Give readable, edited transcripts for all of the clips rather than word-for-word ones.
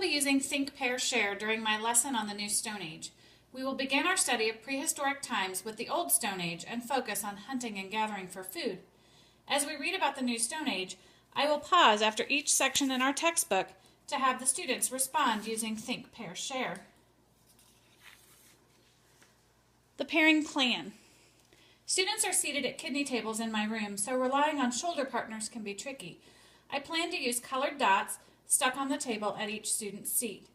be using Think, Pair, Share during my lesson on the New Stone Age. We will begin our study of prehistoric times with the Old Stone Age and focus on hunting and gathering for food. As we read about the New Stone Age, I will pause after each section in our textbook to have the students respond using Think, Pair, Share. The pairing plan. Students are seated at kidney tables in my room, so relying on shoulder partners can be tricky. I plan to use colored dots stuck on the table at each student's seat.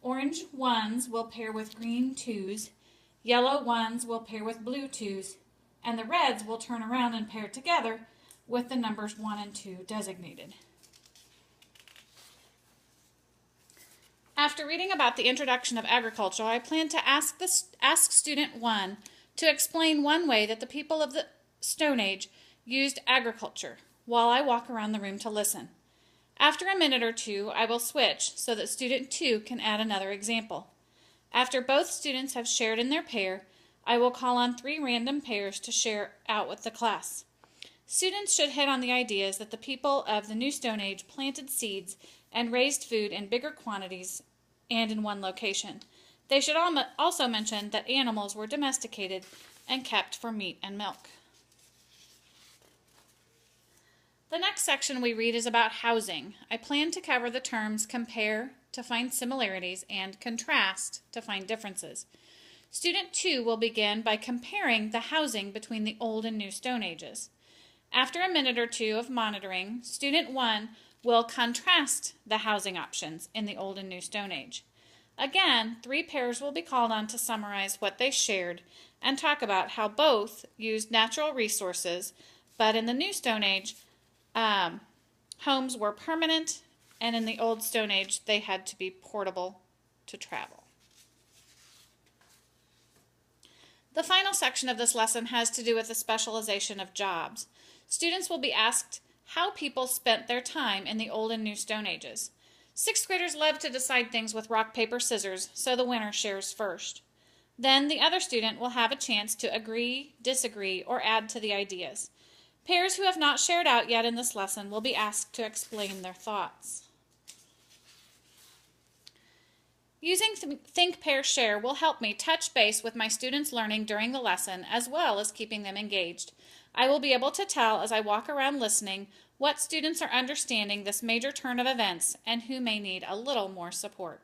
Orange ones will pair with green twos, yellow ones will pair with blue twos, and the reds will turn around and pair together with the numbers 1 and 2 designated. After reading about the introduction of agriculture, I plan to ask student 1 to explain one way that the people of the Stone Age used agriculture while I walk around the room to listen. After a minute or two, I will switch so that student 2 can add another example. After both students have shared in their pair, I will call on 3 random pairs to share out with the class. Students should hit on the ideas that the people of the New Stone Age planted seeds and raised food in bigger quantities and in one location. They should also mention that animals were domesticated and kept for meat and milk. The next section we read is about housing. I plan to cover the terms compare to find similarities and contrast to find differences. Student 2 will begin by comparing the housing between the Old and New Stone Ages. After a minute or two of monitoring, student 1 will contrast the housing options in the Old and New Stone Age. Again, 3 pairs will be called on to summarize what they shared and talk about how both used natural resources, but in the New Stone Age, homes were permanent, and in the Old Stone Age, they had to be portable to travel. The final section of this lesson has to do with the specialization of jobs. Students will be asked how people spent their time in the Old and New Stone Ages. 6th graders love to decide things with rock, paper, scissors, so the winner shares first. Then the other student will have a chance to agree, disagree, or add to the ideas. Pairs who have not shared out yet in this lesson will be asked to explain their thoughts. Using Think, Pair, Share will help me touch base with my students' learning during the lesson as well as keeping them engaged. I will be able to tell as I walk around listening what students are understanding this major turn of events and who may need a little more support.